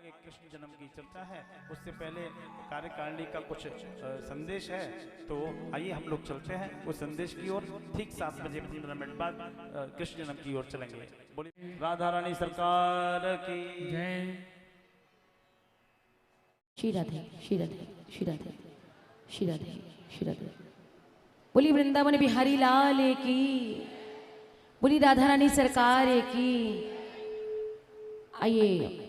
कृष्ण जन्म की चर्चा है, उससे पहले कार्यकारिणी का कुछ संदेश है, तो आइए हम लोग चलते हैं उस संदेश की ओर। ठीक 7 बजे 15 मिनट बाद कृष्ण जन्म की ओर चलेंगे। बोलिए राधा रानी सरकार की जय। श्री राधे श्री राधे श्री राधे श्री राधे श्री राधे। बोली वृंदावन बिहारी लाल की, बोली राधा रानी सरकार की। आइए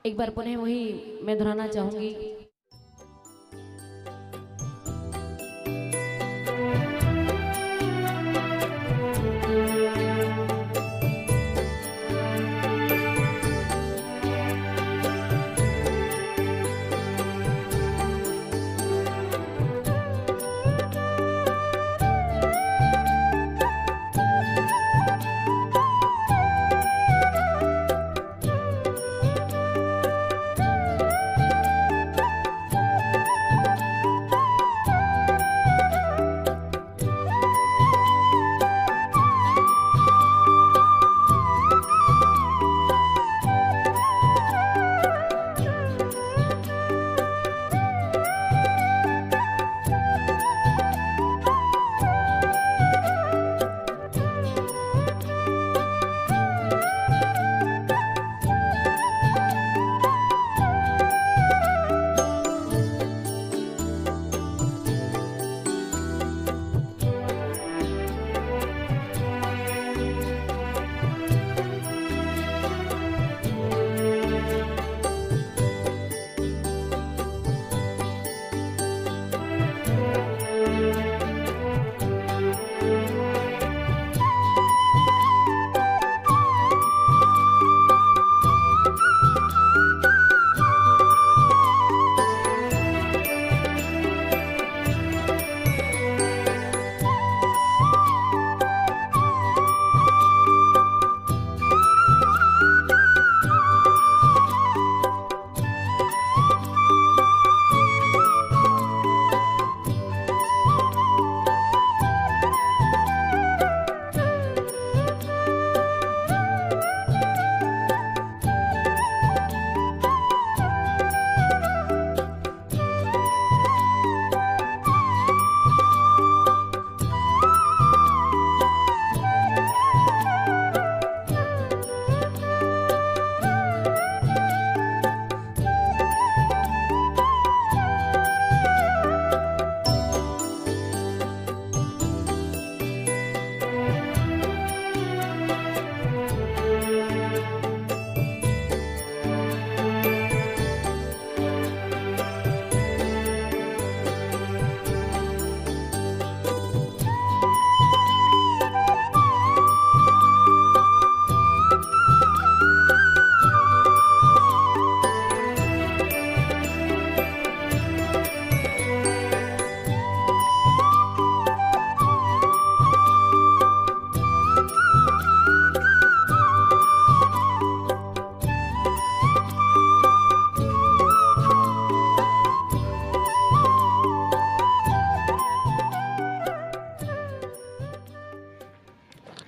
एक बार पुनः वही मैं दोहराना चाहूंगी।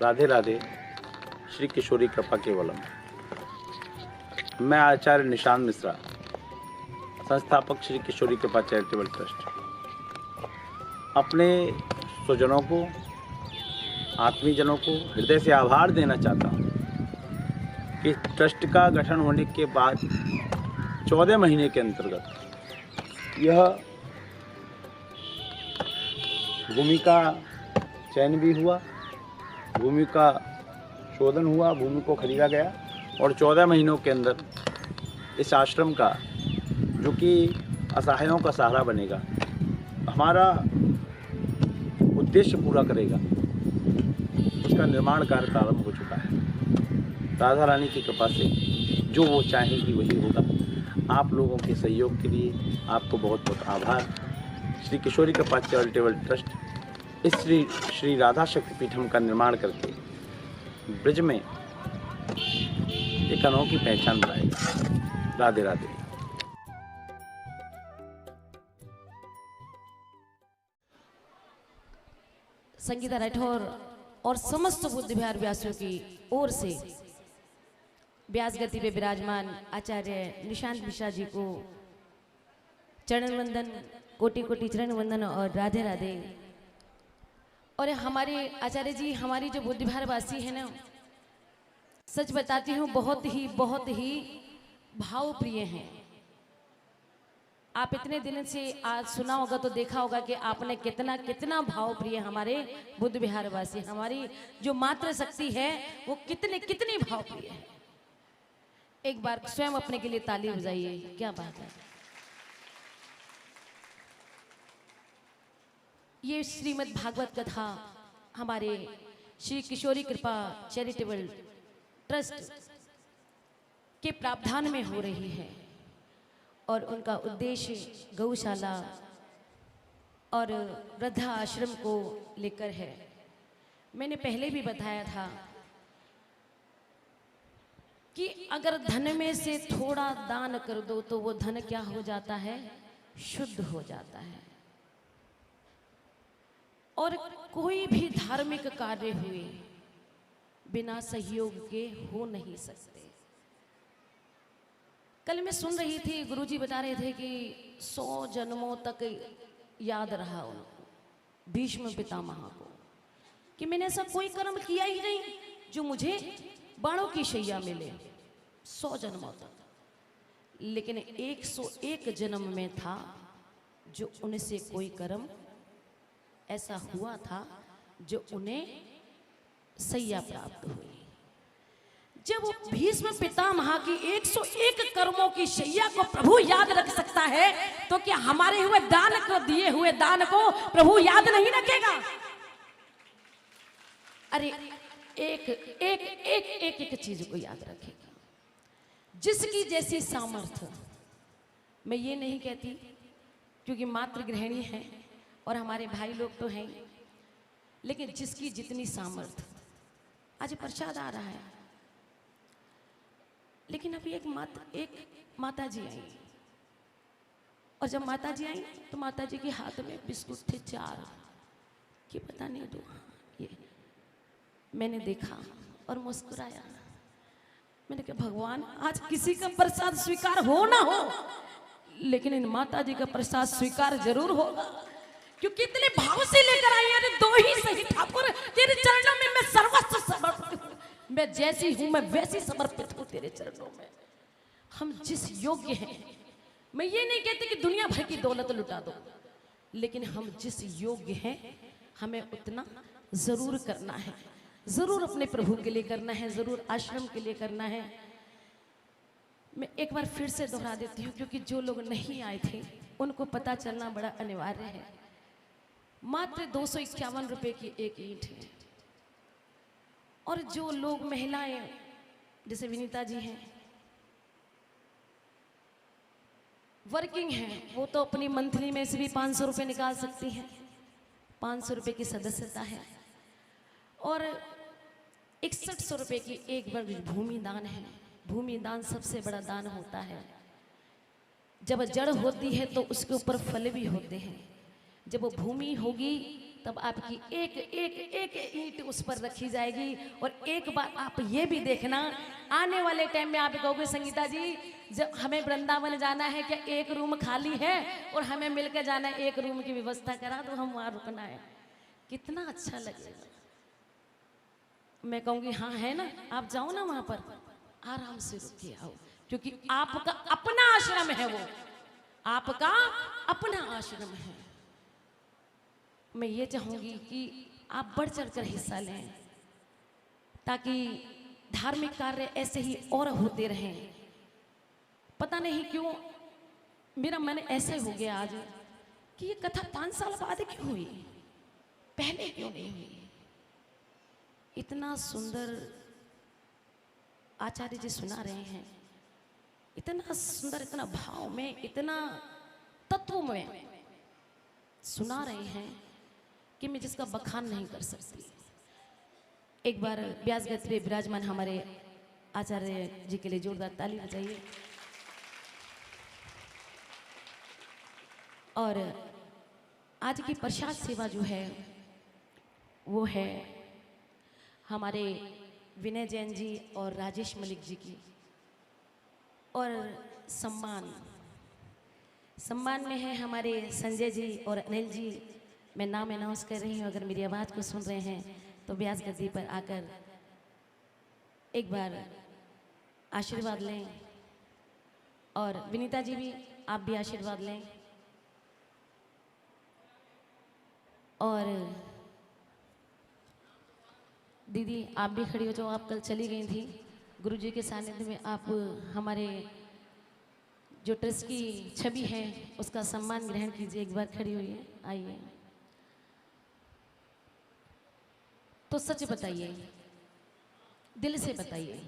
राधे राधे। श्री किशोरी कृपा केवलम। मैं आचार्य निशांत मिश्रा, संस्थापक श्री किशोरी कृपा चैरिटेबल ट्रस्ट, अपने स्वजनों को, आत्मीयजनों को हृदय से आभार देना चाहता हूँ कि ट्रस्ट का गठन होने के बाद 14 महीने के अंतर्गत यह भूमि का चयन भी हुआ, भूमि का शोधन हुआ, भूमि को खरीदा गया और 14 महीनों के अंदर इस आश्रम का, जो कि असहायों का सहारा बनेगा, हमारा उद्देश्य पूरा करेगा, उसका निर्माण कार्य प्रारंभ हो चुका है। राधा रानी की कृपा से जो वो चाहेंगी वही होगा। आप लोगों के सहयोग के लिए आपको बहुत बहुत आभार। श्री किशोरी कृपा चैरिटेबल ट्रस्ट इस श्री राधा शक्ति पीठम का निर्माण करके ब्रज में एक अनोखी पहचान बनाएगी। राधे राधे। संगीता राठौर और समस्त बुद्ध विहार व्यासियों की ओर से व्यास गति पे विराजमान आचार्य निशांत मिश्रा जी को चरण वंदन, कोटि कोटि चरण वंदन और राधे राधे। और हमारे आचार्य जी हमारी जो बुद्ध विहार वासी है ना, सच बताती हूँ बहुत ही भावप्रिय हैं। आप इतने दिन से आज सुना होगा तो देखा होगा कि आपने कितना कितना भावप्रिय हमारे बुद्ध विहार वासी, हमारी जो मातृ शक्ति है वो कितनी भावप्रिय है। एक बार स्वयं अपने के लिए ताली बजाइए, क्या बात है। ये श्रीमद् भागवत कथा हमारे श्री किशोरी कृपा चैरिटेबल ट्रस्ट के प्रावधान में हो रही है और उनका उद्देश्य गौशाला और वृद्धा आश्रम को लेकर है। मैंने पहले भी बताया था कि अगर धन में से थोड़ा दान कर दो तो वो धन क्या हो जाता है, शुद्ध हो जाता है। और कोई भी धार्मिक कार्य हुए बिना सहयोग के हो नहीं सकते। कल मैं सुन रही थी, गुरुजी बता रहे थे कि 100 जन्मों तक याद रहा उनको, भीष्म पितामह को, कि मैंने ऐसा कोई कर्म किया ही नहीं जो मुझे बाणों की शैया मिले 100 जन्मों तक। लेकिन 101 जन्म में था जो उनसे कोई कर्म ऐसा हुआ था जो उन्हें सैया प्राप्त हुई। जब वो भीष्म पितामह की 101 कर्मों की शैया को प्रभु याद रख सकता है तो क्या हमारे हुए दान को, दिए हुए दान को प्रभु याद नहीं रखेगा? अरे एक एक एक एक एक चीज को याद रखेगा, जिसकी जैसी सामर्थ्य। मैं ये नहीं कहती क्योंकि मातृ गृहिणी है और हमारे भाई लोग तो हैं, लेकिन जिसकी जितनी सामर्थ्य। आज प्रसाद आ रहा है, लेकिन अभी एक माता जी आई, और जब माता जी आई तो माता जी के हाथ में बिस्कुट थे 4 कि पता नहीं दो। ये मैंने देखा और मुस्कुराया। मैंने कहा भगवान, आज किसी का प्रसाद स्वीकार हो ना हो, लेकिन इन माता जी का प्रसाद स्वीकार जरूर होगा, क्योंकि इतने भाव से लेकर आई। अरे दो ही सही ठाकुर, तेरे चरणों में मैं सर्वस्व समर्पित हूँ। मैं जैसी हूं मैं वैसी समर्पित हूं तेरे चरणों में। हम जिस योग्य हैं, मैं ये नहीं कहती कि दुनिया भर की दौलत लुटा दो, लेकिन हम जिस योग्य हैं हमें उतना जरूर करना है, जरूर अपने प्रभु के लिए करना है, जरूर आश्रम के लिए करना है। मैं एक बार फिर से दोहरा देती हूँ, क्योंकि जो लोग नहीं आए थे उनको पता चलना बड़ा अनिवार्य है। मात्र 251 रुपए की एक ईंट है, और जो लोग महिलाएं जैसे विनीता जी हैं, वर्किंग हैं, वो तो अपनी मंथली में से भी 500 रुपये निकाल सकती हैं। 500 रुपये की सदस्यता है, और 6100 रुपये की एक वर्ग भूमि दान है। भूमि दान सबसे बड़ा दान होता है। जब जड़ होती है तो उसके ऊपर फल भी होते हैं। जब वो भूमि होगी तब आपकी एक एक एक ईंट उस पर रखी जाएगी। और एक बार आप ये भी देखना, आने वाले टाइम में आप कहोगे संगीता जी जब हमें वृंदावन जाना है, क्या एक रूम खाली है और हमें मिलकर जाना है, एक रूम की व्यवस्था करा तो हम वहाँ रुकना है, कितना अच्छा लगेगा। मैं कहूँगी हाँ है ना, आप जाओ ना वहाँ पर, आराम से रुक के आओ, क्योंकि आपका अपना आश्रम है, वो आपका अपना आश्रम है। मैं ये चाहूंगी कि आप बढ़ चढ़ कर हिस्सा लें, ताकि धार्मिक कार्य ऐसे ही और होते रहें। पता नहीं क्यों मेरा मन ऐसे हो गया आज कि ये कथा 5 साल बाद क्यों हुई, पहले क्यों नहीं हुई। इतना सुंदर आचार्य जी सुना रहे हैं, इतना सुंदर, इतना भाव में, इतना तत्व में सुना रहे हैं कि मैं जिसका बखान नहीं कर सकती। एक बार व्यास गति पे विराजमान हमारे आचार्य जी के लिए जोरदार ताली बजाइए। और आज की प्रसाद सेवा जो है वो है हमारे विनय जैन जी और राजेश मलिक जी की। और सम्मान में है हमारे संजय जी और अनिल जी। मैं नाम अनाउंस कर रही हूँ, अगर मेरी आवाज़ को सुन रहे हैं तो व्यास गद्दी पर आकर एक बार आशीर्वाद लें। और विनीता जी भी, आप भी आशीर्वाद लें। और दीदी आप भी खड़ी हो जाओ, आप कल चली गई थी। गुरुजी के सानिध्य में आप हमारे जो ट्रस्ट की छवि है उसका सम्मान ग्रहण कीजिए। एक बार खड़ी हुई है, आइए। तो सच बताइए, दिल से बताइए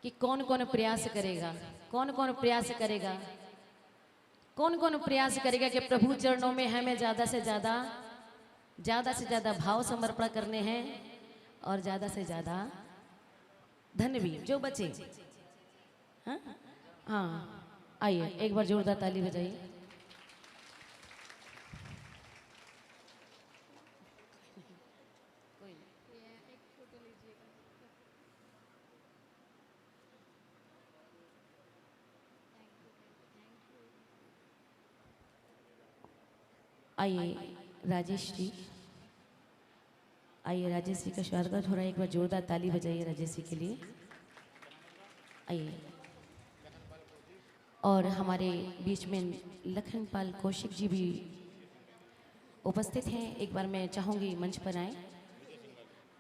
कि कौन कौन प्रयास करेगा, कौन कौन प्रयास करेगा, कौन कौन प्रयास करेगा कि प्रभु चरणों में हमें ज़्यादा से ज़्यादा भाव समर्पण करने हैं और ज़्यादा से ज़्यादा धन भी जो बचे। हाँ हाँ, आइए एक बार जोरदार ताली बजाइए। आइए राजेश जी, आइए राजेश जी का स्वागत हो रहा है। एक बार जोरदार ताली बजाइए राजेश जी के लिए। आइए। और हमारे बीच में लखनपाल कौशिक जी भी उपस्थित हैं, एक बार मैं चाहूँगी मंच पर आएँ।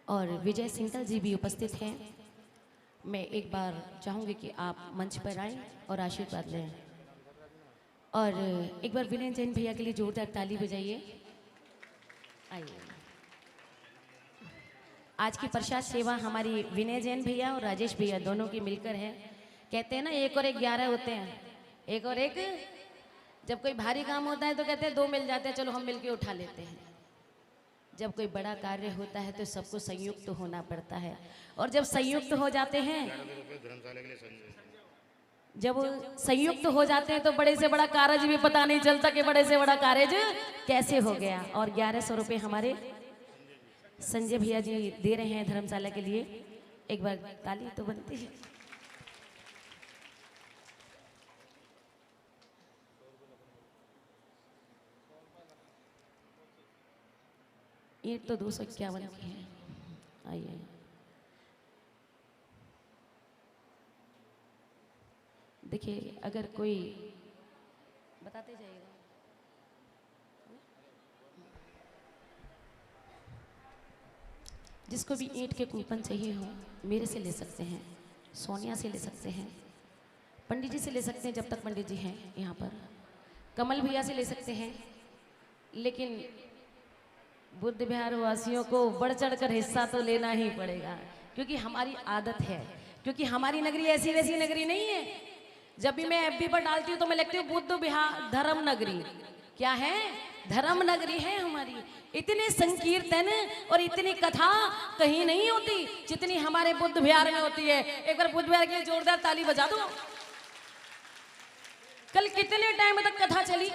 और विजय सिंघल जी भी उपस्थित हैं, मैं एक बार चाहूँगी कि आप मंच पर आएँ और आशीर्वाद लें। और एक बार विनय जैन भैया के लिए जोरदार ताली बजाइए। आइए। आज की प्रसाद सेवा हमारी विनय जैन भैया और राजेश भैया दोनों की मिलकर है। कहते हैं ना 1 और 1 11 होते हैं। 1 और 1, जब कोई भारी काम होता है तो कहते हैं 2 मिल जाते हैं, चलो हम मिलके उठा लेते हैं। जब कोई बड़ा कार्य होता है तो सबको संयुक्त होना पड़ता है। और जब संयुक्त हो जाते हैं, जब संयुक्त हो जाते हैं तो बड़े से बड़ा कार्य भी पता नहीं चलता कि बड़े से बड़ा कार्य कैसे हो गया। और 1100 रुपये हमारे संजय भैया जी दे रहे हैं धर्मशाला के लिए। एक बार ताली तो बनती है। ईंट तो 251 की है। आइए। देखिए, अगर कोई बताते जाइएगा। जिसको भी ईंट के कूपन चाहिए हो मेरे से ले सकते हैं, सोनिया से ले सकते हैं, पंडित जी से ले सकते हैं जब तक पंडित जी हैं यहाँ पर, कमल भैया से ले सकते हैं। लेकिन बुद्ध विहार वासियों को बढ़ चढ़ कर हिस्सा तो लेना ही पड़ेगा, क्योंकि हमारी आदत है, क्योंकि हमारी नगरी ऐसी वैसी नगरी नहीं है। जब भी मैं एफबी पर डालती हूँ तो मैं लिखती हूँ बुद्ध विहार धर्म नगरी। क्या है? धर्म नगरी है हमारी। इतने संकीर्तन और इतनी कथा कहीं नहीं होती जितनी हमारे बुद्ध विहार में होती है। एक बार बुद्ध विहार के लिए जोरदार ताली बजा दो। कल कितने टाइम तक कथा चली,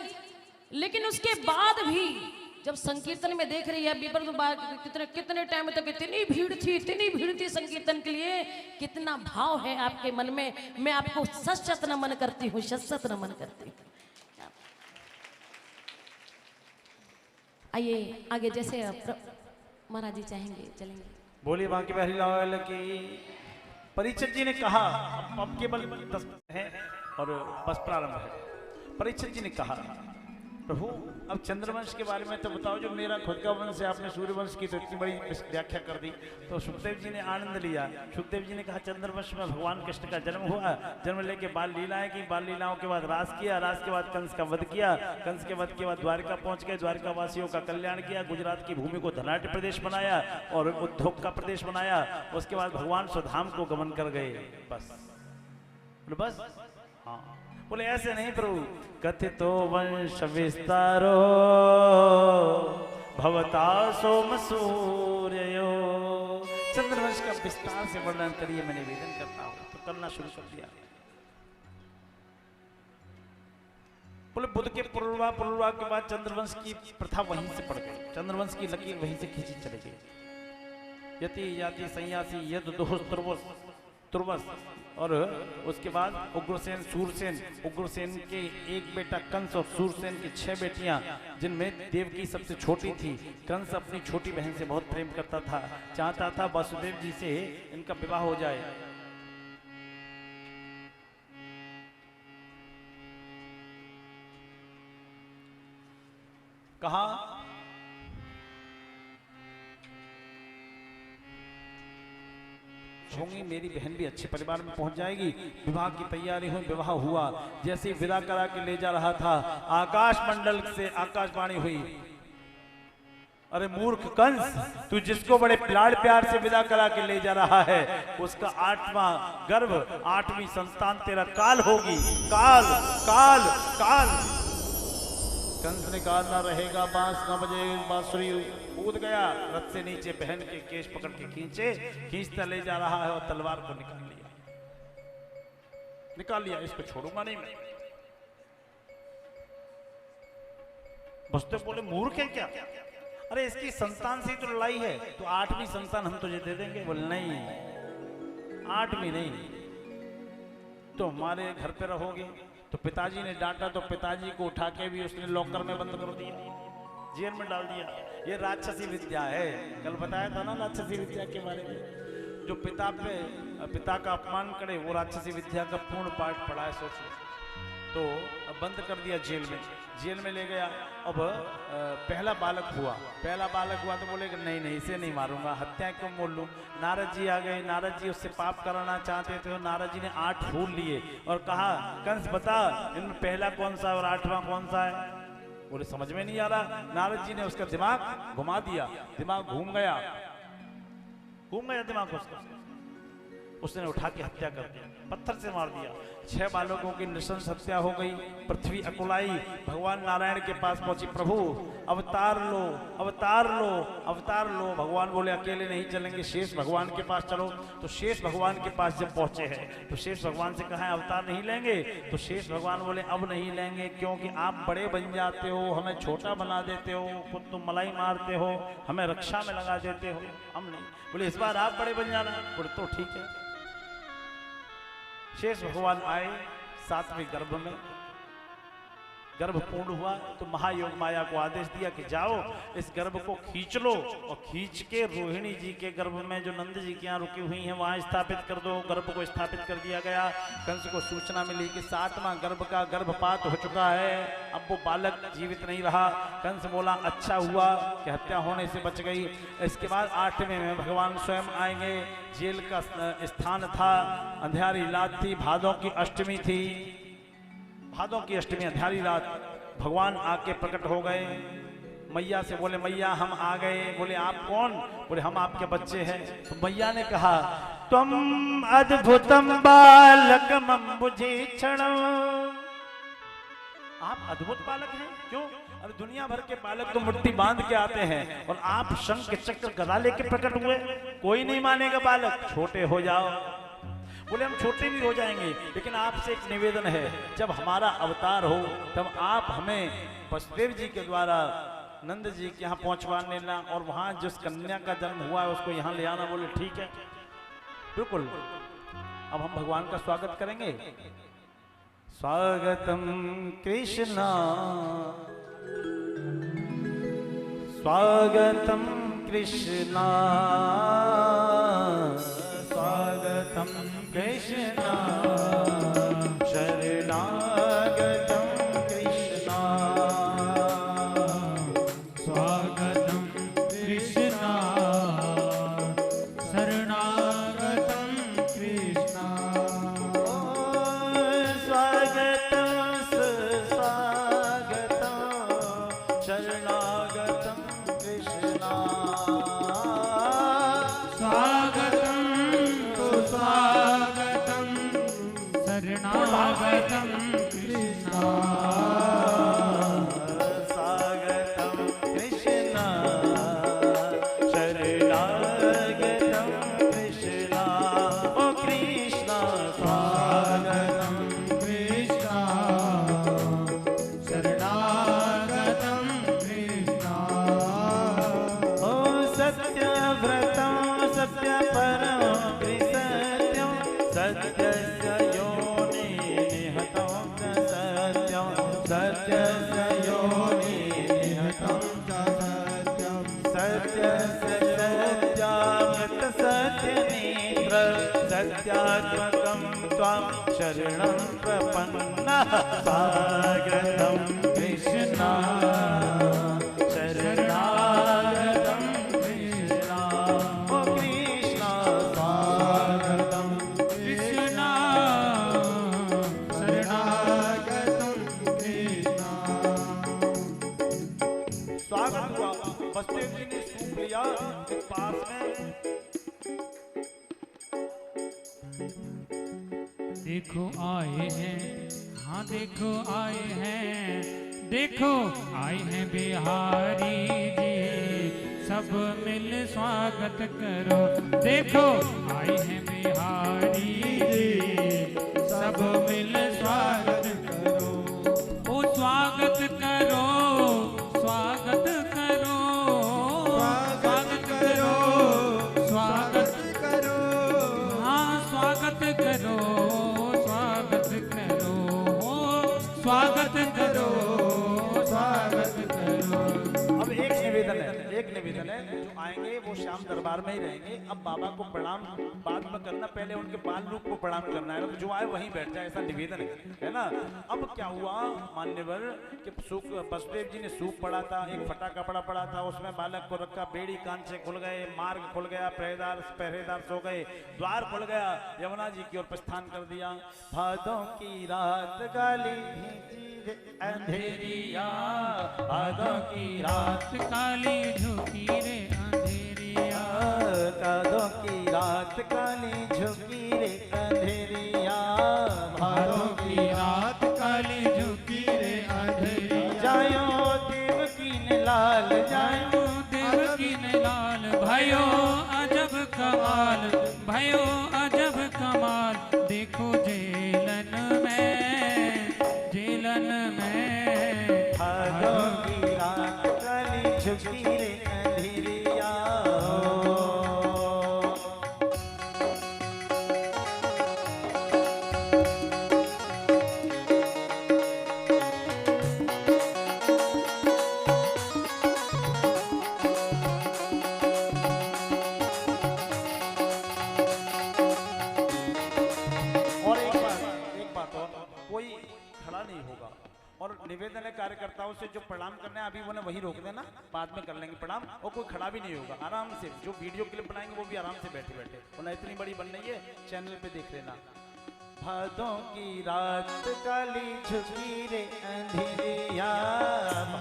लेकिन उसके बाद भी जब संकीर्तन में देख रही है कितने टाइम तक इतनी भीड़ थी संकीर्तन के लिए। कितना भाव है आपके मन में, मैं आपको सशत नमन करती हूँ, सशत नमन करती हूँ। आइए आगे, जैसे महाराज जी चाहेंगे चलेंगे। बोलिए बांके बिहारी लाल की। परीक्षित जी ने कहा, अब केवल 10 है और बस प्रारंभ है। परीक्षित जी ने कहा, प्रभु अब चंद्रवंश के बारे में तो बताओ, जो मेरा खुद का वंश है। आपने सूर्यवंश की तो इतनी बड़ी व्याख्या कर दी। तो सुखदेव जी ने आनंद लिया। सुखदेव जी ने कहा चंद्रवंश में भगवान कृष्ण का जन्म हुआ, जन्म लेके बाल लीलाएं की, बाल लीलाओं के बाद रास किया, रास के बाद कंस का वध किया, कंस के वध के बाद द्वारका पहुंच गए, द्वारका वासियों का कल्याण किया, गुजरात की भूमि को धनाढ़ प्रदेश बनाया और उद्योग का प्रदेश बनाया। उसके बाद भगवान स्वधाम को गमन कर गए। बस बस, हाँ। बोले ऐसे नहीं प्रभु, कथितो वंश विस्तारो भवता सोम सूर्यो। चंद्रवंश का विस्तार से वर्णन करिए, मैं निवेदन करता हूं। तो करना शुरू कर दिया। बोले बुद्ध के पुनर्वा के बाद चंद्रवंश की प्रथा वहीं से पड़ गई, चंद्रवंश की लकीर वहीं से खींची चली गई। यति याति संयासी यद दोष तुर्वस, और उसके बाद उग्रसेन, सूरसेन, उग्रसेन के एक बेटा कंस और सूरसेन की 6 बेटियां, जिनमें देवकी सबसे छोटी थी। कंस अपनी छोटी बहन से बहुत प्रेम करता था, चाहता था वासुदेव जी से इनका विवाह हो जाए। कहा होंगी, मेरी बहन भी अच्छे परिवार में पहुंच जाएगी। विवाह की तैयारी हुई, विवाह हुआ। जैसे ही विदा करा के ले जा रहा था, आकाश मंडल से आकाशवाणी हुई, अरे मूर्ख कंस, तू जिसको बड़े लाड़ प्यार से विदा करा के ले जा रहा है, उसका 8वां गर्भ, 8वीं संतान तेरा काल होगी। काल काल काल। कंस ने कहा ना रहेगा, बांस न बजे, बांसुरी। कूद गया रथ से नीचे, बहन के केश पकड़ के खींचता ले जा रहा है और तलवार को निकाल लिया। इसको छोड़ूंगा नहीं मैं। बसते बोले मूर्ख है क्या? अरे इसकी संतान से ही तो लड़ाई है, तो 8वीं संतान हम तुझे दे देंगे। बोले नहीं, 8वीं नहीं, तो हमारे घर पे रहोगे। तो पिताजी ने डांटा, तो पिताजी को उठा के भी उसने लॉकर में बंद कर दिया, जेल में डाल दिया। ये राक्षसी विद्या है, कल बताया था ना राक्षसी विद्या के बारे में। जो पिता का अपमान करे, वो राक्षसी विद्या का पूर्ण पाठ पढ़ा है, सोच लो। तो अब बंद कर दिया जेल में ले गया। अब पहला बालक हुआ तो बोले कि नहीं इसे नहीं मारूंगा, हत्या क्यों बोल लूं। नारद जी आ गए, नारद जी उससे पाप कराना चाहते थे। नारद जी ने 8 फूल लिए और कहा, कंस बता इनमें पहला कौन सा और 8वां कौन सा है? बोले समझ में नहीं आ रहा। नारद जी ने उसका दिमाग घुमा दिया, दिमाग घूम गया दिमाग उसका। उसने उठा के हत्या कर दिया, पत्थर से मार दिया। 6 बालकों की नृशंस हत्या हो गई। पृथ्वी अकुलाई, भगवान नारायण के पास पहुंची, प्रभु अवतार लो अवतार लो अवतार लो। भगवान बोले अकेले नहीं चलेंगे, शेष भगवान के पास चलो। तो शेष भगवान के पास जब पहुंचे हैं, तो शेष भगवान से कहा अवतार नहीं लेंगे। तो शेष भगवान बोले अब नहीं लेंगे, क्योंकि आप बड़े बन जाते हो, हमें छोटा बना देते हो, खुद तुम मलाई मारते हो, हमें रक्षा में लगा देते हो, हम नहीं। बोले इस बार आप बड़े बन जाना। बोले तो ठीक है। शेष भगवान आए 7वें गर्भ में, गर्भ पूर्ण हुआ तो महायोग माया को आदेश दिया कि जाओ इस गर्भ को खींच लो और खींच के रोहिणी जी के गर्भ में जो नंद जी के यहाँ रुकी हुई हैं वहां स्थापित कर दो। गर्भ को स्थापित कर दिया गया। कंस को सूचना मिली कि 7वां गर्भ का गर्भपात हो चुका है, अब वो बालक जीवित नहीं रहा। कंस बोला अच्छा हुआ कि हत्या होने से बच गई। इसके बाद 8वें में भगवान स्वयं आएंगे। जेल का स्थान था, अंधियारी रात थी, भादों की अष्टमी थी, भादों की अष्टमी अंधियारी रात। भगवान आके प्रकट हो गए। मैया से बोले मैया हम आ गए। बोले आप कौन? बोले हम आपके बच्चे हैं। तो मैया ने कहा तुम अद्भुतम बालकम बुझीक्षणम, आप अद्भुत बालक हैं। क्यों? अरे दुनिया भर के बालक तो मुट्ठी बांध के आते हैं और आप शंख चक्र गदा लेके प्रकट हुए। कोई नहीं मानेगा बालक, छोटे हो जाओ। बोले हम छोटे भी हो जाएंगे, लेकिन आपसे एक निवेदन है, जब हमारा अवतार हो तब आप हमें वसुदेव जी के द्वारा नंद जी के यहाँ पहुंचवा लेना और वहां जिस कन्या का जन्म हुआ है उसको यहाँ ले आना। बोले ठीक है, बिल्कुल। अब हम भगवान का स्वागत करेंगे। स्वागतम कृष्णा स्वागतम कृष्णा स्वागतम कृष्णा शरणागतम कृष्णा स्वागतम कृष्णा शरणागतम कृष्णा स्वागतम स्वागतम शरणागतम कृष्णा स्वागतम सत्यात्मकं त्वां शरणं प्रपन्नः स्वागतं कृष्ण शरणागतं कृष्ण ओ कृष्ण स्वागतं कृष्ण शरणागतं कृष्ण। स्वागत हुआ। बसदेव जी ने सूप लिया एक पास में। देखो आए हैं, हाँ देखो आए हैं, देखो आए हैं बिहारी जी, सब मिल स्वागत करो। देखो आए हैं बिहारी जी, सब मिल स्वागत करो। ओ स्वागत करो, स्वागत करो, स्वागत करो, स्वागत करो, हाँ स्वागत करो, स्वागत करो, स्वागत करो, स्वागत करो। अब एक निवेदन है जो आएंगे वो श्याम दरबार में ही रहेंगे। अब बाबा को प्रणाम बाद में करना, पहले उनके बाल रूप को प्रणाम करना है ना, तो जो आए वहीं बैठ जाए, ऐसा निवेदन है ना। अब क्या हुआ मान्यवर कि बसदेव जी ने सूप पड़ा था, एक फटा कपड़ा पड़ा था, उसमें बालक को रखा, बेड़ी कान से खुल गए, मार्ग खुल गया, पहरेदार सो गए, द्वार खुल गया, यमुना जी की ओर प्रस्थान कर दिया। भादों की रात काली भीजी रे अंधेरिया, भादों की रात काली झुकी रे अंधेरिया, भादों की रात काली झुकी रे अंधेरिया, भादों की रात काली झुकी रे अंधेरिया। जायो देव की लाल जायो देवकी ने लाल, भयो अजब कमाल, भयो अजब कमाल। देखो जेलन में, जेलन में, भादों की रात काली झुकी रे अंधेरिया। और एक बात और, कोई खड़ा नहीं होगा। और निवेदन है कार्यकर्ताओं से जो प्रणाम करना है अभी उन्हें वहीं रोक देना, बाद में कर लेंगे प्रणाम। और कोई खड़ा भी नहीं होगा, आराम से जो वीडियो क्लिप बनाएंगे वो भी आराम से बैठे बैठे, उन्हें इतनी बड़ी बन रही है, चैनल पे देख लेना। भादों की रात काली झुकी रे अंधेरिया,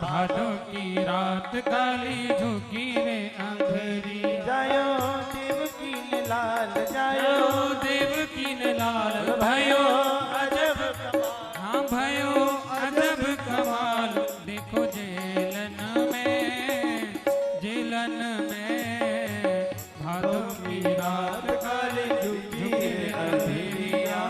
भादों की रात काली झुकी रे अंधेरिया। जायो देव की लाल जायो देवकी ने लाल, भयो अजब हाँ भयो अजब कमाल। देखो जेलन में, जेलन में, भादों की रात काली झुकी रे अंधेरिया।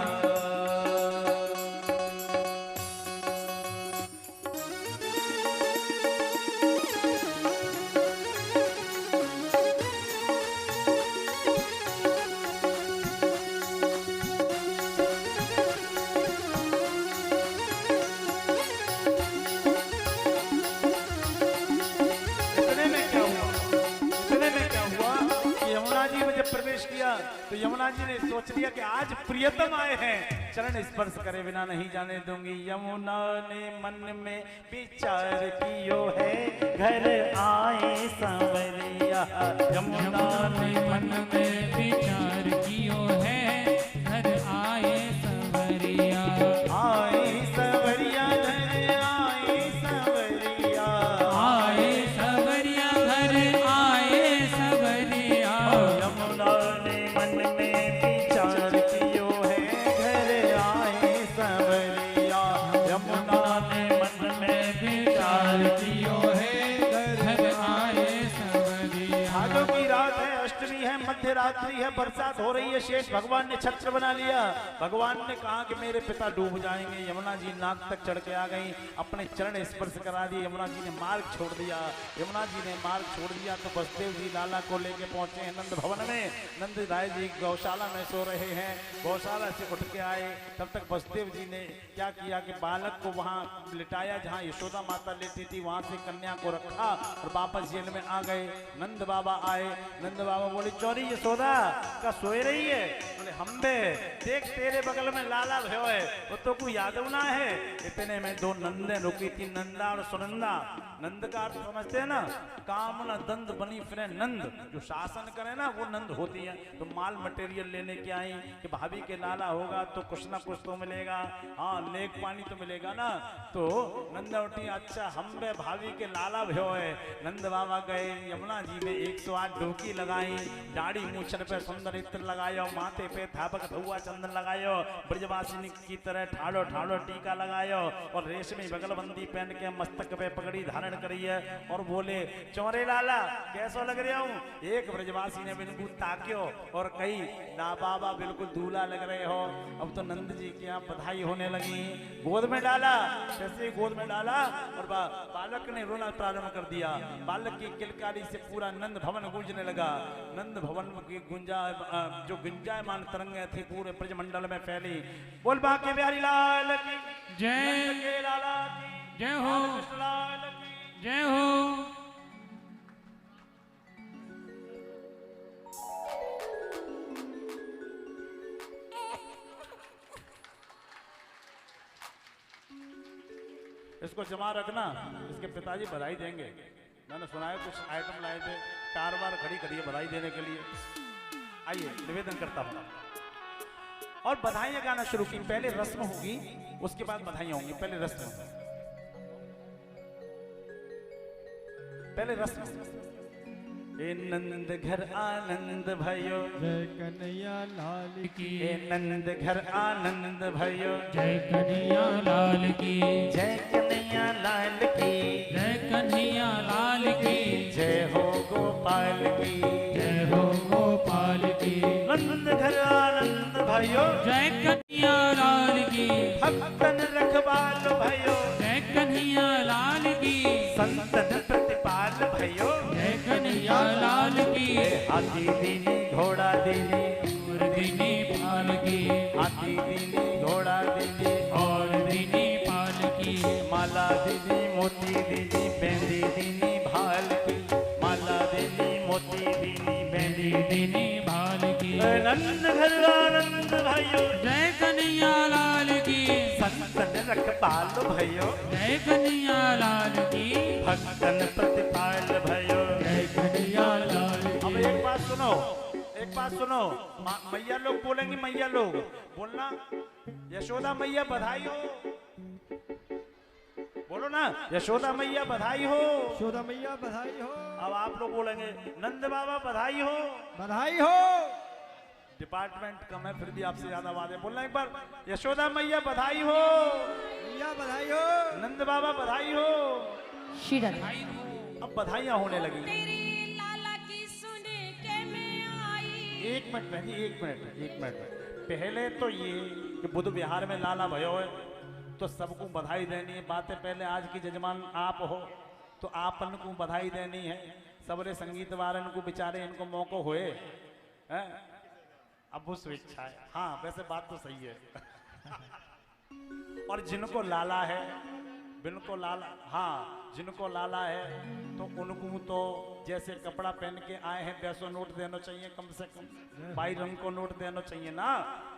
प्रवेश किया तो यमुना जी ने सोच लिया कि आज प्रियतम आए हैं, चरण स्पर्श करे बिना नहीं जाने दूंगी। यमुना ने मन में विचार कियो है, घर आए सांवरिया। यमुना ने मन में विचार कियो है, घर आए संवरिया। आए सांवरिया घर आए सांवरिया, आए संवरिया घर आए संवरिया। यमुना ने मन में विचार कियो है, घर आए सांवरिया। यमुना ने मन में विचार कियो है, घर आए संवरिया। भादों की रात है, अष्टमी है, मध्य रात्रि है, बरसात हो रही है। शेष भगवान ने छत्र बना लिया। भगवान ने कहा कि मेरे पिता डूब जाएंगे। यमुना जी नाक तक चढ़ के आ गई, अपने चरण स्पर्श करा दिए। यमुना जी ने मार्ग छोड़ दिया। यमुना जी ने मार्ग छोड़ दिया तो बसदेव जी लाला को लेके पहुंचे हैं नंद भवन में। नंद राय जी गौशाला में सो रहे हैं। गौशाला से उठ के आए, तब तक बसदेव जी ने क्या किया कि बालक को वहां लिटाया जहां यशोदा माता लेटी थी, वहां से कन्या को रखा और वापस जेल में आ गए। नंद बाबा आए। नंद बाबा बोले चोरी हमारी यशोदा का सोए रही है। बोले हम बे देख तेरे बगल में लाला भयो है, वो तो कोई यादव ना है। इतने में दो नंदे रुकी थी, नंदा और सुनंदा। नंद का अर्थ समझते हैं ना, कामना दंद बनी फिरे नंद, जो शासन करे ना वो नंद होती है। तो माल मटेरियल लेने के आई कि भाभी के लाला होगा तो कुछ ना कुछ तो मिलेगा, हाँ लेक पानी तो मिलेगा ना। तो नंदा उठी, अच्छा हम बे भाभी के लाला भयो है। नंद बाबा गए यमुना जी में 108 डुबकी लगाई, दाढ़ी मूछन पे सुंदर इत्र लगायो, माथे पे थापक धुआ चंदन लगायो, ब्रजवासिनी की तरह ठाड़ो ठाड़ो टीका लगायो और रेशमी बगलबंदी पहन के मस्तक पे पगड़ी धारण करी है और बोले चौरे लाला कैसा लग रहा हूँ। एक ब्रजवासी ने बिल्कुल ताक्यो और कही ना बाबा बिल्कुल दूल्हा लग रहे हो। अब तो नंद जी के यहाँ बधाई होने लगी, गोद में डाला, जैसे गोद में डाला और बालक ने रोना प्रारंभ कर दिया। बालक की किलकारी से पूरा नंद भवन गूंजने लगा। नंद भवन की जो गुंजायमान तरंगें थी पूरे ब्रजमंडल में फैली। बोल बाके बिहारी लाल की जय, नंद के लाला की जय हो, कृष्ण लाल की जय हो। इसको जमा रखना, इसके पिताजी बधाई देंगे। मैंने सुना है कुछ आइटम लाए थे, कार बार खड़ी करी है बधाई देने के लिए। आइए निवेदन करता हूँ और बधाइयाँ गाना शुरू की। पहले रस्म होगी उसके बाद बधाइयाँ होंगी। पहले रस्म, पहले रस्म। ए नंद घर आनंद भयो, जय कन्हैया लाल की, ए नंद घर आनंद भयो, जय कन्हैया लाल की, जय कन्हैया लाल की, जय कन्हैया लाल की, जय हो गोपाल की, जय हो गोपाल की, नंद घर आनंद भयो, जय कन्हैया लाल की, भक्तन रखवाल भयो, जय कन्हैया लाल की, संतन प्रतिपाल भयो, जय कन्हैया लाल की, हाथी दीनी घोड़ा दीनी, और दीनी पाल की, हाथी दीनी घोड़ा दीनी, और दीनी पाल की, माला दीनी मोती दीनी, बेंदी दीनी भाल की, माला दीनी मोती दीनी, बेंदी दीनी भाल की, नंद घर आनंद भयो, जय कन्हैया लाल की, संतन रखपाल भयो, जय कन्हैया लाल की, भक्तन प्रतिपाल भयो। जय कन्हैया लाल अब की। एक बात सुनो, एक बात सुनो, मैया लोग बोलेंगी, मैया लोग बोलना यशोदा मैया बधाई हो, बोलो ना यशोदा मैया बधाई हो। यशोदा मैया बधाई हो, अब आप लोग बोलेंगे नंद बाबा बधाई हो। बधाई हो। डिपार्टमेंट कम है फिर भी आपसे ज्यादा वादे बोलना एक बार, यशोदा मैया बधाई हो, मैया बधाई हो, नंद बाबा बधाई हो। शीरा अब बधाइयां होने लगी। तेरी लाला की सुने के मैं आई। एक मिनट बहन जी, एक मिनट, एक मिनट। पहले तो ये कि बुध बिहार में लाला भयो है तो सबको बधाई देनी है। बातें पहले आज की जजमान आप हो तो आपन को बधाई देनी है। सबरे संगीत वारन को बेचारे इनको मौको हुए हैं। अब वो स्वेच्छा है, हाँ वैसे बात तो सही है। और जिनको लाला है, जिनको लाला, हाँ जिनको लाला है तो उनको तो जैसे कपड़ा पहन के आए हैं वैसा नोट देना चाहिए, कम से कम 22 रंग को नोट देना चाहिए ना।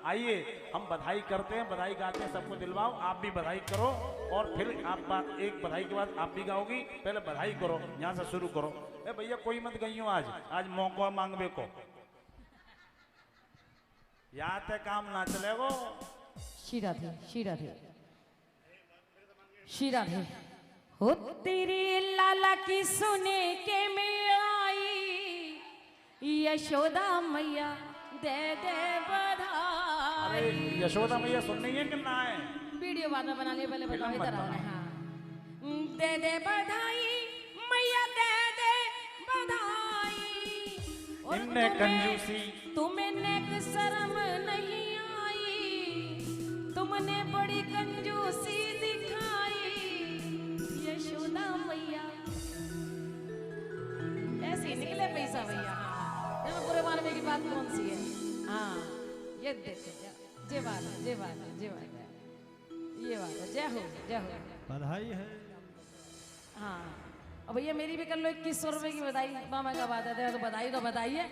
आइए हम बधाई करते हैं, बधाई गाते हैं, सबको दिलवाओ। आप भी बधाई करो और फिर आप एक बधाई के बाद आप भी गाओगी। पहले बधाई करो, यहाँ से शुरू करो। ए भैया कोई मत गई हो आज मौका मांगबे को, यहाँ ते काम ना चलेगो। शीरा थे, शीरा थे, शीरा थे। हो तेरी लाला की सुने के मैं आई, यशोदा मैया दे दे बधाई। अरे यशोदा मैया सुन रही है कि ना है? वीडियो बाद में बना लिए, पहले बताओ फिल्म इधर मत आओ बना। ना। हाँ दे दे बधाई मैया दे दे बधाई। और इनने कंजूसी, तुम्हें नेक शर्म नहीं आई, तुमने बड़ी कंजूसी दिखाई यशोदा मैया। ऐसे ही निकले पैसा भैया। हाँ पूरे मारने की बात कौन सी है? हाँ ये देते जय बात है, जय बात है, जय बात है, ये बात है। जय हो, जय हो। बधाई है। हाँ अब भैया मेरी भी कर लो 2100 रुपए की बधाई। मामा का बात है तो बधाई तो बताइए।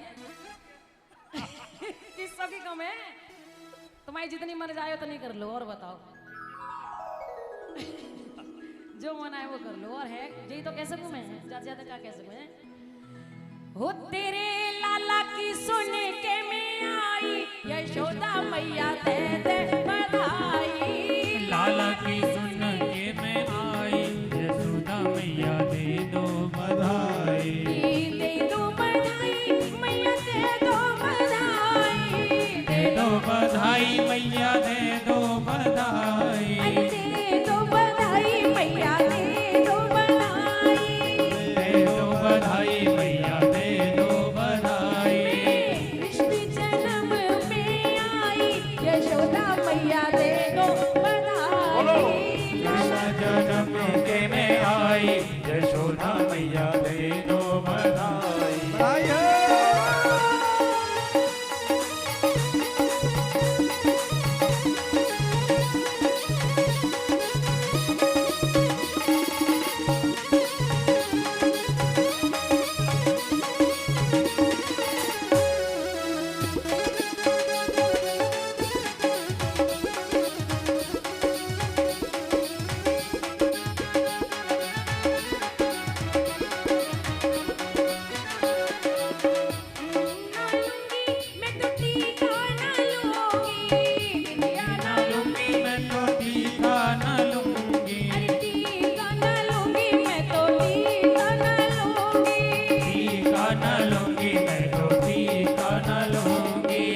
किसों की कम है? तुम्हारी जितनी मन जाए उतनी कर लो और बताओ। जो मन आए वो कर लो। और है यही तो कह सकूं मैं, ज्यादा ज्यादा क्या कह सकूं मैं? हो तेरे लाला की सुन के मैं आई, यशोदा मैया दे दे बधाई। लाला की सुन के मैं आई, यशोदा मैया दे दो बधाई। दे दो बधाई मैया दे दो बधाई। दे दो बधाई मैया दे दो बधाई। दे दो बधाई मैया दे दो बधाई। दे दो बधाई मैया दे दो बधाई। कृष्ण जन्म में आई, यशोदा मैया दे दो बधाई। कृष्ण जन्म के मैं आई, यशोदा मैया दे दो बधाई। बधाई हो। मैं तो टीका ना लूंगी, बिटिया ना लूंगी मैं तो टीका न लूंगी। अरे टीका ना लूंगी, मैं तो टीका ना लूंगी। टीका न लूंगी मैं तो टीका न लूंगी।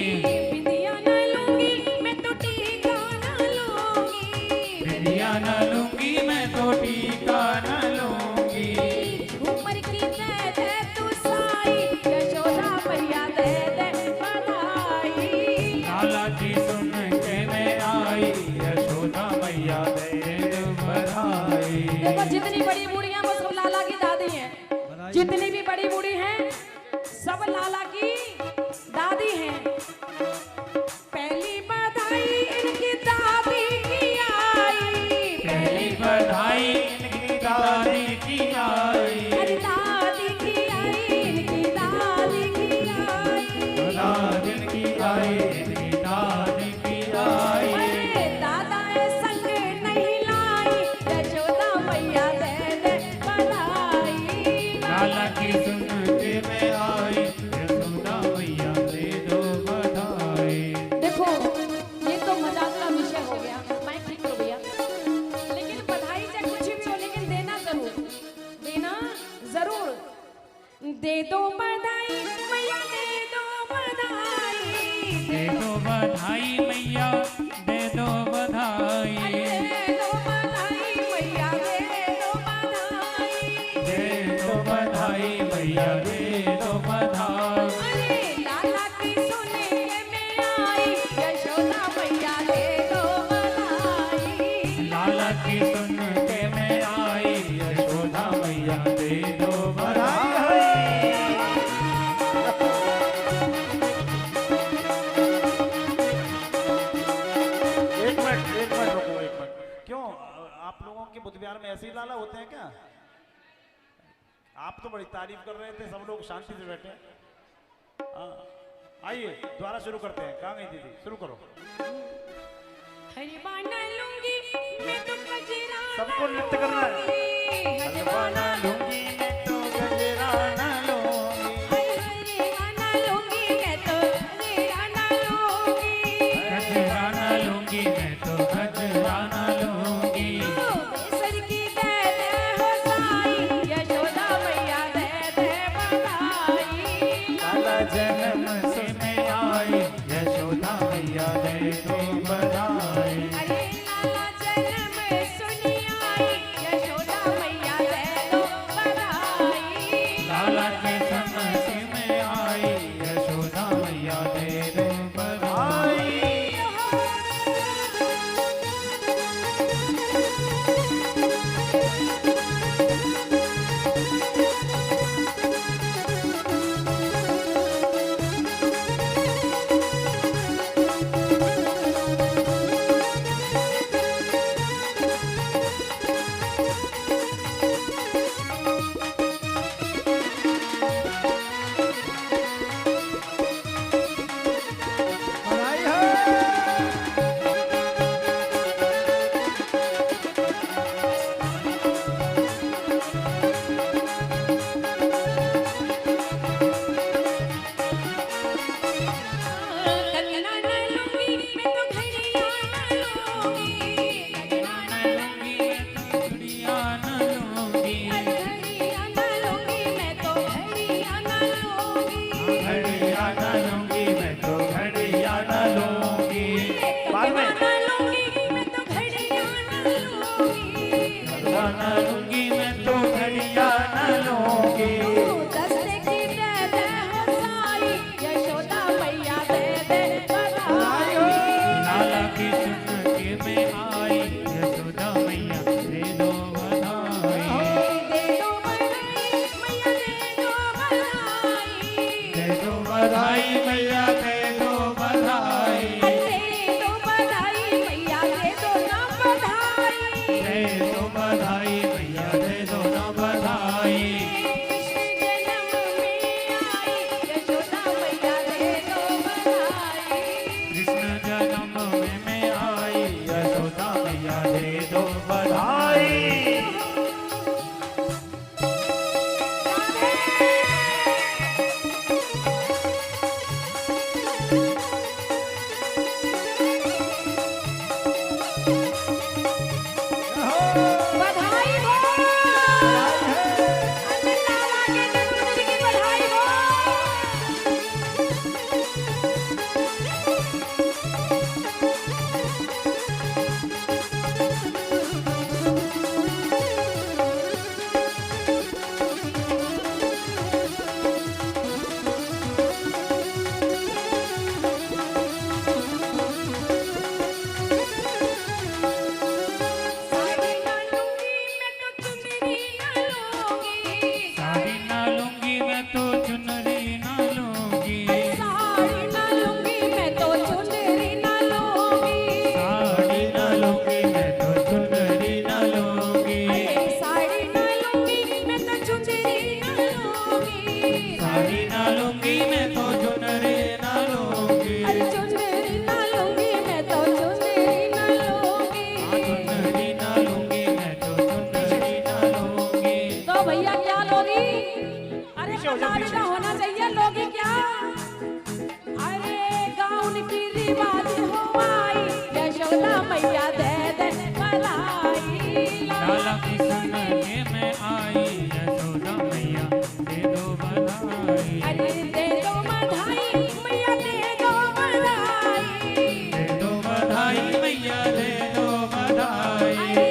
बिटिया ना लूंगी, मैं तो टीका ना लूंगी। बिटिया न लूंगी मैं तो टीका न लूंगी। झूमर की दे दे तू साई, यशोदा मैया दे दे बधाई। लाला की सुन के मैं आई, यशोदा मैया दे दो बधाई। देखो जितनी बड़ी बूढ़ियां वो सब लाला की दादी हैं। बधाई। जितनी भी बड़ी बूढ़ी हैं सब लाला की दादी हैं। पहली बधाई इनकी दादी की आई। पहली बधाई इनकी दादी की आई। अरे दादी की आई, इनकी दादी की आई। दादी की आई, इनकी दादी की आई। अरे दादा ए संग नहीं लाई, यशोदा मैया दे दे बधाई। लाला की सुन के मैं आई, यशोदा मैया दे दो बधाई। देखो ये तो मजाक का विषय हो गया, माइक ठीक करो भैया। लेकिन बधाई चाहे कुछ भी हो, लेकिन देना जरूर, देना जरूर। दे दो बधाई मैया दे दो बधाई। दे दो बधाई मैया दे दो बधाई। दे दो बधाई मैया दे दो बधाई। दे दो बधाई मैया दे दो बधाई। अरे लाला की सुन के मैं आई, यशोदा मैया दे दो बधाई। लाला की सुन के मैं आई, यशोदा मैया दे दो बधाई। एक मिनट रुको, एक मिनट। क्यों आप लोगों के बुद्ध विहार में ऐसे ही लाला होते हैं क्या? आप तो बड़ी तारीफ कर रहे थे, सब लोग शांति से बैठे। हाँ, आइए दोबारा शुरू करते हैं। कहाँ गई दीदी? शुरू करो। हरिवाना लूंगी मैं तो गजरा सबको नृत्य करना है। हरिवाना लूंगी मैं तो गजरा न लूंगी। हरिवाना लूंगी मैं तो गजरा लूंगी। गजरा न लूंगी मैं तो गजरा न लूंगी। बेसर की दे दे हो साई, यशोदा मैया दे दे बधाई। लाला जन्म से मैं आई, यशोदा मैया दे दो बधाई। अरे लाला जन्म सुनी आई, यशोदा मैया दे दो बधाई। लाला के सन से मैं आई, यशोदा मैया दे दो बधाई। बधाई मैया दे दो बधाई दे दो बधाई मैया दे दो ना बधाई दे दो बधाई मैया दे दो ना बधाई कृष्ण जन्म में आई यशोदा मैया दे दो कृष्ण जन्म में आई यशोदा मैया दे दो बधाई बधाई बधाई हो अन्नदाता के जन्मदिन की बधाई हो साड़ी ना लूंगी मैं तो चुनरी ना लूंगी साड़ी ना लूंगी मैं तो चुनरी ना लूंगी साड़ी ना लूंगी मैं तो चुनरी ना लूंगी साड़ी ना लूंगी मैं तो चुनरी ना लूंगी अरे साड़ी ना लूंगी मैं तो चुनरी ना लूंगी साड़ी ना लूंगी मैं तो चुनरी ना लूंगी अरे चुनरी ना लूंगी मैं तो चुनरी ना लूंगी चुनरी ना लूंगी मैं तो चुनरी ना लूंगी तो भैया क्या लोगी अरे मजाक का होना चाहिए लोगी क्या अरे गाउन की रिवाज हो आई यशोदा मैया दे दे बधाई लाला कृष्ण के में आई यशोदा मैया दे दो बधाई अरे दे दो बधाई मैया दे दो बधाई दे दो बधाई मैया दे दो बधाई अरे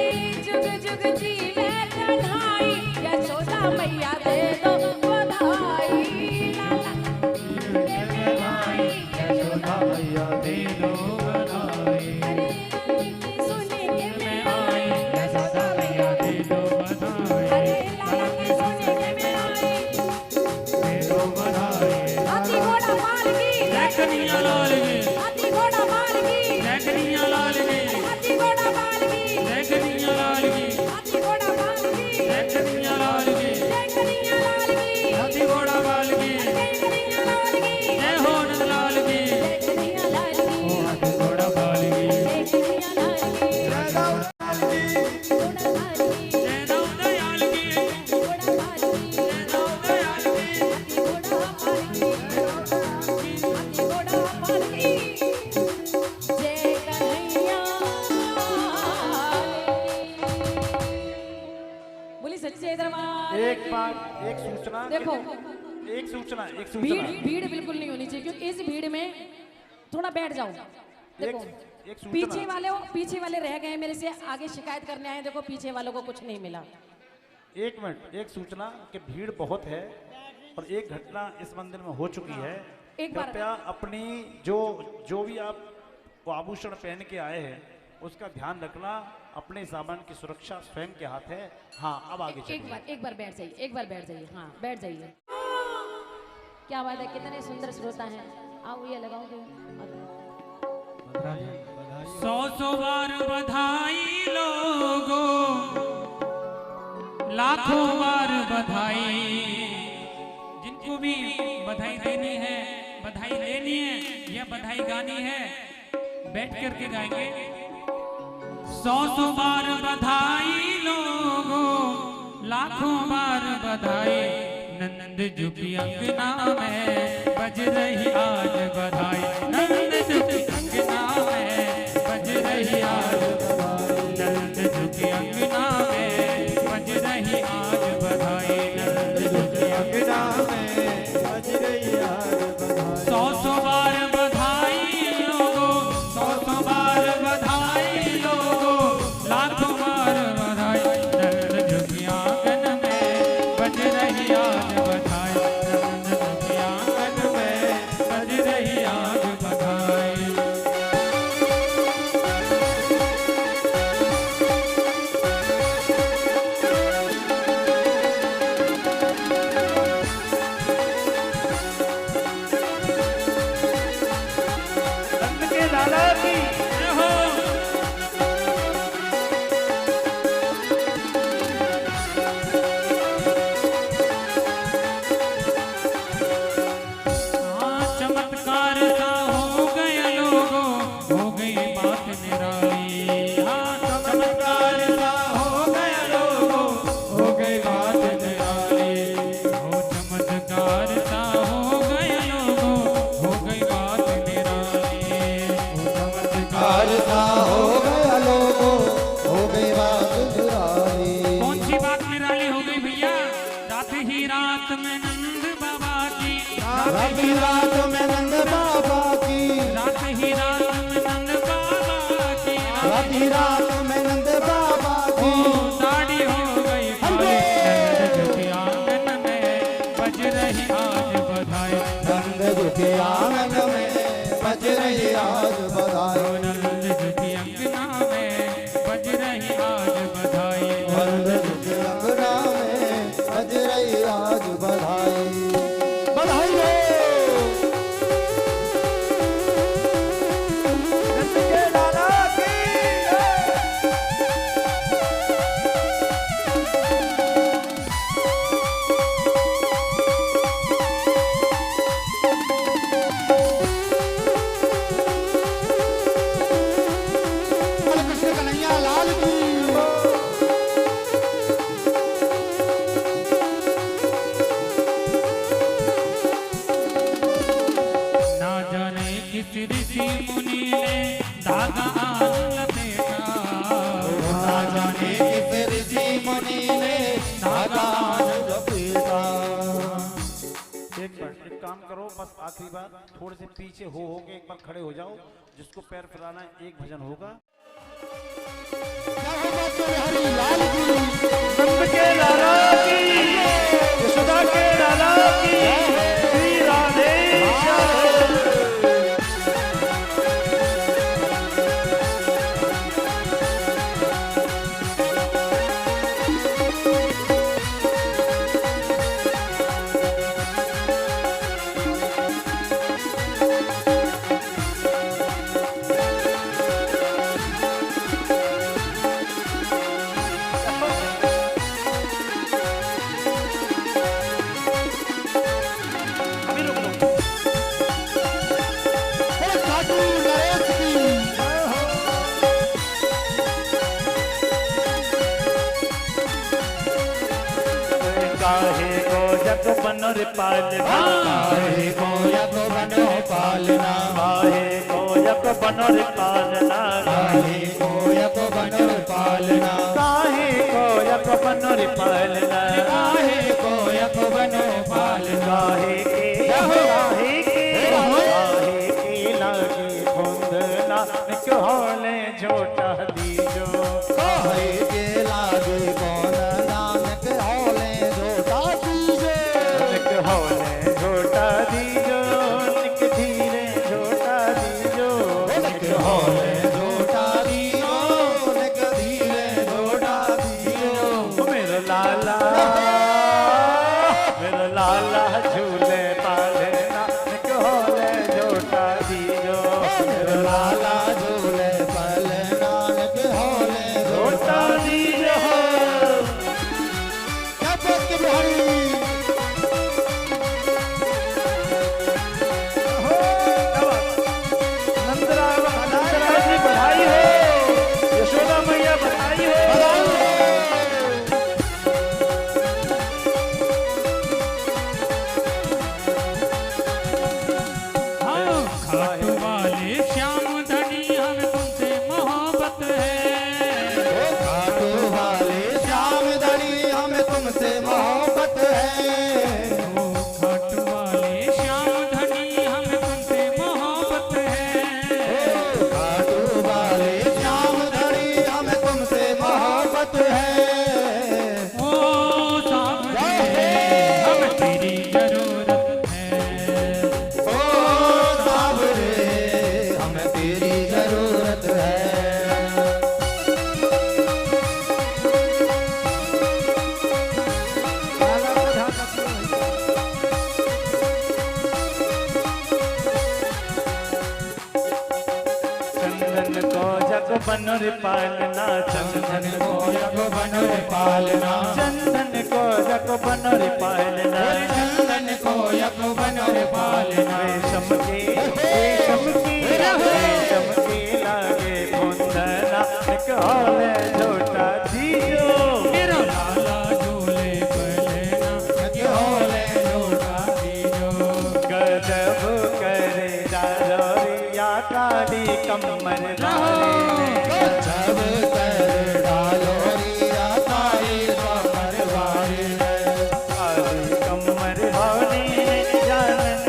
जुग जुग जीवे कन्हाई यशोदा मैया दे दो बधाई लाला दे बधाई यशोदा मैया दे दो बधाई अरे सुने के में मैं आई यशोदा मैया दे दो बधाई अरे लाला के सुने के मैं आई दे दो बधाई हाथी घोड़ा मार की जय कन्हैया लाल की हाथी घोड़ा मार की जय कन्हैया लाल की हाथी घोड़ा मार की जय कन्हैया लाल की हाथी घोड़ा मार की जय कन्हैया लाल की जय कन्हैया लाल की हाथी घोड़ा बाल की जय कन्हैया लाल की जय हो नंद लाल की जय कन्हैया लाल की ओ हाथी घोड़ा बाल की जय कन्हैया लाल की जय राम लाल की घोड़ा मार की जय राम दयाल की घोड़ा मार की जय राम दयाल की हाथी घोड़ा मार की हाथी घोड़ा मार की जय कन्हैया बोली सच्चे दरबार एक बात एक सूचना देखो एक सूचना भीड़ भीड़ बिल्कुल नहीं होनी चाहिए क्योंकि इस भीड़ में थोड़ा बैठ जाओ देखो एक सूचना। पीछे वाले रह गए मेरे से आगे शिकायत करने आए देखो पीछे वालों को कुछ नहीं मिला एक मिनट एक सूचना कि भीड़ बहुत है और एक घटना इस मंदिर में हो चुकी है एक बार- कृपया अपनी जो भी आप वो आभूषण पहन के आए हैं उसका ध्यान रखना अपने सामान की सुरक्षा स्वयं के हाथ है हाँ अब आगे चलिए एक बार बैठ जाइए एक बार बैठ जाइए हाँ बैठ जाइए क्या बात है कितने सुंदर श्रोता हैं आओ ये लगाओगे सौ सौ बार बधाई लोगो लाखों बार बधाई जिनको भी बधाई देनी है बधाई लेनी है या बधाई गानी है बैठ करके गाएंगे सौ सौ बार बधाई लोगो लाखों बार बधाई नंद जी की अंगना में बज रही आज बधाई नंद जी की अंगना में बज रही आज बधाई नंद जी की अंगना में बज रही आज बधाई नंद जी की अंगना में बज रही यार बधाई सौ सौ बार बधाई लोगो सौ सौ बार बधाई लोगो लाखों बार बधाई नंद जी की आंगन में बज रही आज बधाई नंद जी की आंगन में बज रही आज बधाई रात ही रात में नंद बाबा की, रात ही रात में नंद बाबा की, रात ही रात में नंद बाबा की, दाढ़ी हो गई काली, नंद के आंगन में बज रही आज बधाई, नंद जी के आंगन में बज रही आज बधाई, नंद के अंगना में बज रही आज बधाई, नंद जी के अंगना में बज रही आज बधाई, बधाई हो नंद के लाला की। कृष्ण कन्हैया लाल की। ना जाने किस ऋषि मुनि ने धागा आन लपेटा, ना जाने किस ऋषि मुनि ने धागा लपेटा। एक काम करो, बस आखिरी बार थोड़े से पीछे हो के एक बार खड़े हो जाओ, जिसको पैर फैलाना है एक भजन होगा। क्या होगा तेरे हरि लाल की। नंद के लाला की, यशोदा के लाला की, श्री राधे अभी रुक लो। हे खाटू नरेश की। काहे को जग बनर पालना, काहे को यक बनो पालना, काहे को जग बनर पालना, काहे को यक बनो पालना, काहे को जग बनर पालना, काहे को यक बनो पालना। काहे के लागे बंदना निकोले झोटा दीजो, काहे के लागे कौन नानक हौले जोता दीजे। निकोले झोटा दीजो, निक धीरे झोटा दीजो, निक हौले जोता दियो, निक धीरे जोता दियो। मेरा लाला झूले पालना निकोले झोटा दीजो, लाला झूले पल नानक हौले झोटा दीजो। क्या बात के बिहारी। नंदराज जी बधाई हो, यशोदा मैया बधाई हो। हाँ, खाटू वाले श्याम धनी हमें तुमसे मोहब्बत है, खाटू वाले श्याम धनी हमें तुमसे मोहब्बत है। खाटू वाले श्याम धनी हमें तुमसे मोहब्बत है, खाटू वाले श्याम धनी हमें तुमसे मोहब्बत है। ओ सामने हमें तेरी जरूरत है, ओ सावरे हमें तेरी जरूरत है। चंदन को जग बनर पालना, चंदन को यक बनर पालना, चंदन को जग बनर पालना, चंदन को यक बनर पालना। रेशम के लागे बंदना निकोले झोटा दीजो, मेरा लाला झूले पलेना, हौले जोता दीजो। गजब करे जालोरिया काली कमर डाले, जब कर डालो रिया तारी कमर वारी। काली कमर वाली जानन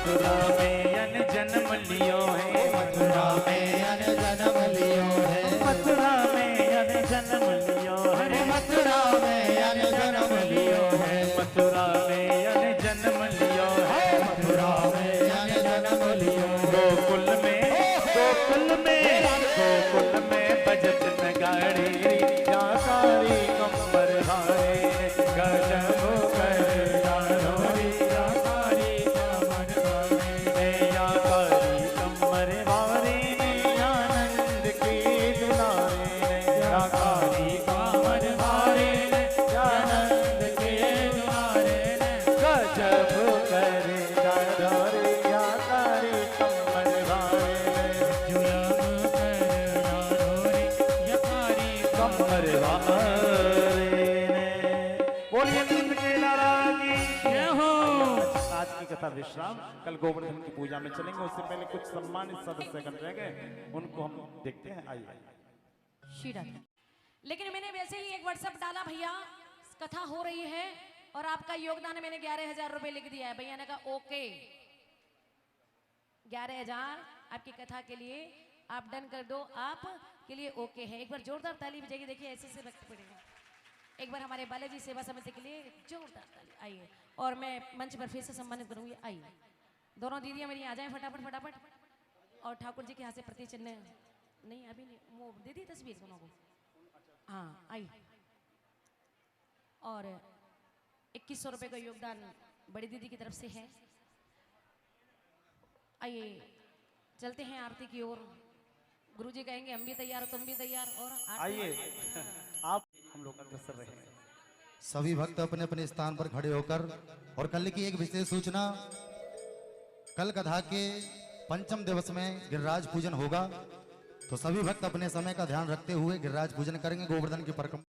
मथुरा में अन जन्म लियो है, मथुरा में अन जन्म लियो है, मथुरा में अन जन्म लियो है, मथुरा में अन जन्म लियो है, मथुरा में अन जन्म लियो है, मथुरा में अन जन्म लियो है। गोकुल में गोकुल में गोकुल में बजत नगाड़े जाकारी कंबर हारे गजब कर जाकारी कंबर हारे जाकारी कंबर हारे आनंद के दुलारे जाकारी कंबर हारे आनंद के दुलारे गजब कर जाकारी जाकारी कंबर हारे जुलम कर यकारी कंबर हारे बोलिए नंद के लाला की जय हो। आज की कथा विश्राम, कल गोवर्धन की पूजा में चलेंगे। उससे पहले कुछ सम्मानित सदस्यगण रह गए, उनको हम देखते हैं। आइए। लेकिन मैंने वैसे ही एक व्हाट्सएप डाला, भैया कथा हो रही है और आपका योगदान मैंने 11,000 रुपए लिख दिया है। भैया ने कहा ओके 11,000 आपकी कथा के लिए आप डन कर दो, आप के लिए ओके है। एक बार जोरदार ताली बजाइए, देखिए ऐसे से वक्त पड़ेगा। एक बार हमारे बालाजी सेवा समिति के लिए जोरदार ताली। आइए, और मैं मंच पर फिर से सम्मानित करूंगी। आइए, दोनों दीदियां मेरी आ जाएं फटाफट फटाफट। और ठाकुर जी के हाथ से प्रति चिन्ह नहीं, अभी नहीं, वो दे दी तस्वीर दोनों को। हाँ आई। और 2100 रुपए का योगदान बड़ी दीदी की तरफ से है। आइए चलते हैं आरती की ओर। गुरुजी कहेंगे हम भी तैयार, तुम भी तैयार, और आइए आप हम लोग अग्रसर रहे। सभी भक्त अपने अपने स्थान पर खड़े होकर, और कल की एक विशेष सूचना, कल कथा के पंचम दिवस में गिरिराज पूजन होगा, तो सभी भक्त अपने समय का ध्यान रखते हुए गिरिराज पूजन करेंगे। गोवर्धन की परिक्रमा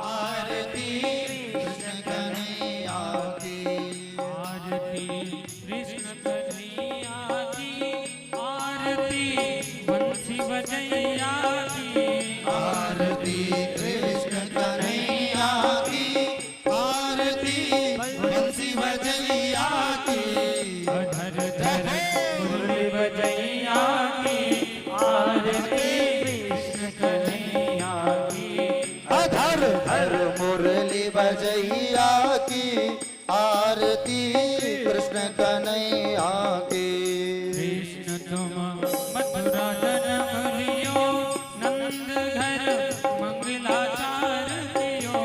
आरती कृष्ण कन्हैया की, आरती कृष्ण कन्हैया की, आरती बंसी बजैया की, आरती कृष्ण कन्हैया की, आरती बंसी बजैया की, धर धर मुरली बजैया की, आरती कृष्ण कन्हैया की, अधर धर मुरली बजैया की, आरती कृष्ण कन्हैया की। कृष्ण तुम मथुरा जन्म लियो, नंद घर मंगलाचार दियो,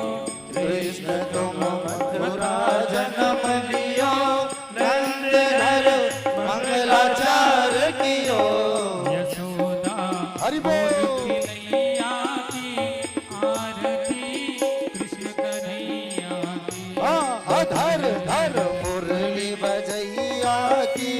कृष्ण तुम मथुरा जन्म लियो, नंद घर मंगलाचार कियो। यशोदा हरि बोल। खिलैया की, आरती कृष्ण कन्हैया की, हाँ, अधर धर मुरली बजैया की,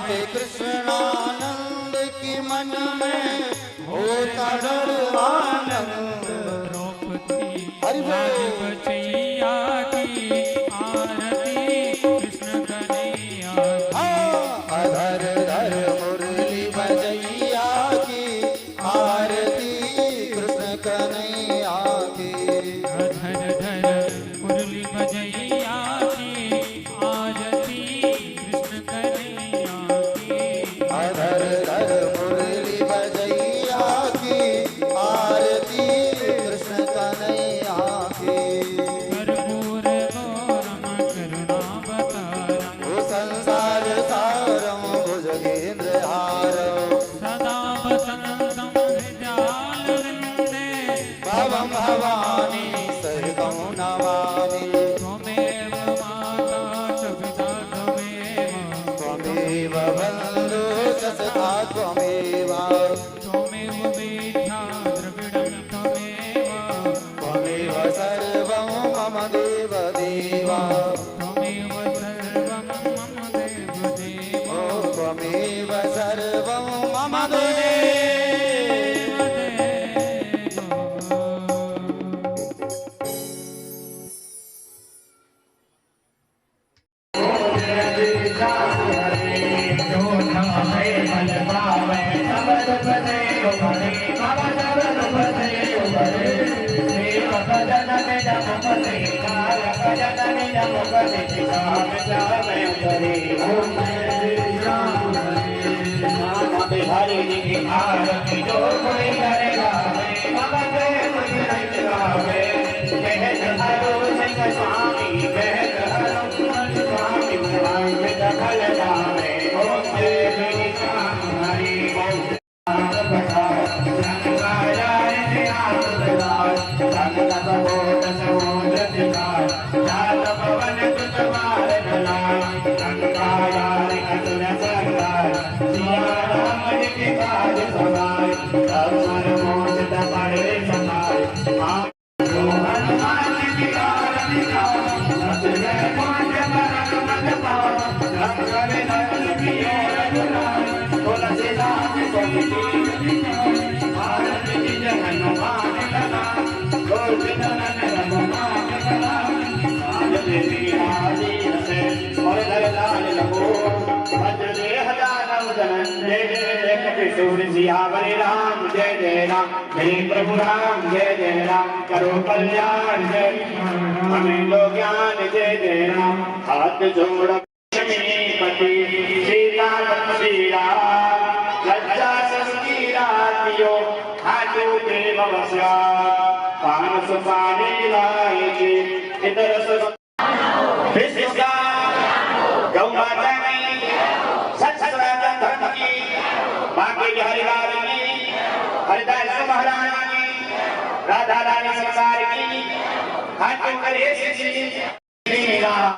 के कृष्णानंद की मन में होता डर आनंद। द्रौपदी हरि बोल। राज बचैया की आरती कृष्ण कन्हैया की। अधर धर मुरली बजैया की आरती कृष्ण कन्हैया की। धर धर मुरली बजैया की आरती कृष्ण कन्हैया की। अधर धर मुरली बजैया की आरती कृष्ण कन्हैया की। कर्पूर गौरम करुणावतारम ओ संसार सारम भुजगेंद्र हारम। सदा वसन्तं हृदयालवृन्दे भवं भवानी सहितं नमामि। त्वमेव माता च पिता त्वमेव त्वमेव बन्धु च सखा त्वमेव। त्वमेव वेद्या द्रविडं त्वमेव त्वमेव सर्वं मम देव देव। त्वमेव सर्वं मम देवदेव ओ त्वमेव सर्वं मम देव। बिहारी जी की आरती जो कोई करेगा स्वामी स्वामी फल जावे ओम जय हरि सियावरी राम जय जय राम जय प्रभु राम जय जय राम करो कल्याण जय हमें लो ज्ञान जय जय राम हाथ जोड़ लक्ष्मीपति सीता श्री राम लज्जा संगीरातियो हाथों के बवस्या पान सुपारी लाए के इधर से विश्वा गौ माता की सच सनातन धर्म की बाकी हरिलाल की हरिदास महाराज की राधा रानी संसार की हाथों करे श्री राम।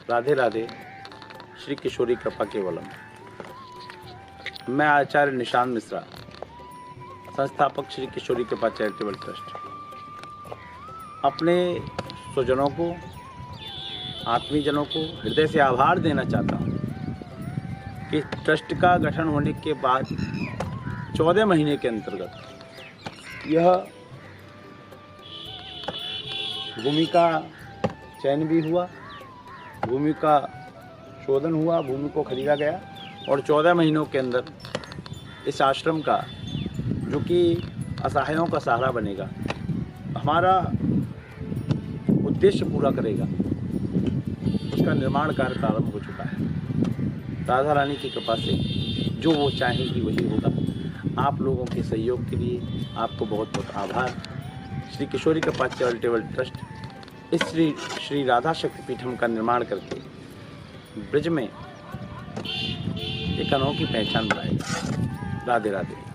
राधे राधे, श्री किशोरी कृपा केवलम। मैं आचार्य निशांत मिश्रा, संस्थापक श्री किशोरी कृपा चैरिटेबल ट्रस्ट, अपने स्वजनों को, आत्मीयजनों को हृदय से आभार देना चाहता हूँ कि ट्रस्ट का गठन होने के बाद 14 महीने के अंतर्गत यह भूमि का चयन भी हुआ, भूमि का शोधन हुआ, भूमि को खरीदा गया और 14 महीनों के अंदर इस आश्रम का, जो कि असहायों का सहारा बनेगा, हमारा उद्देश्य पूरा करेगा, उसका निर्माण कार्य प्रारंभ हो चुका है। राधा रानी की कृपा से जो वो चाहेंगी वही होगा। आप लोगों के सहयोग के लिए आपको बहुत बहुत आभार। श्री किशोरी कृपा चैरिटेबल ट्रस्ट इस श्री राधा शक्तिपीठम का निर्माण करके ब्रज में एक अनोखी पहचान बनाएगा। राधे राधे।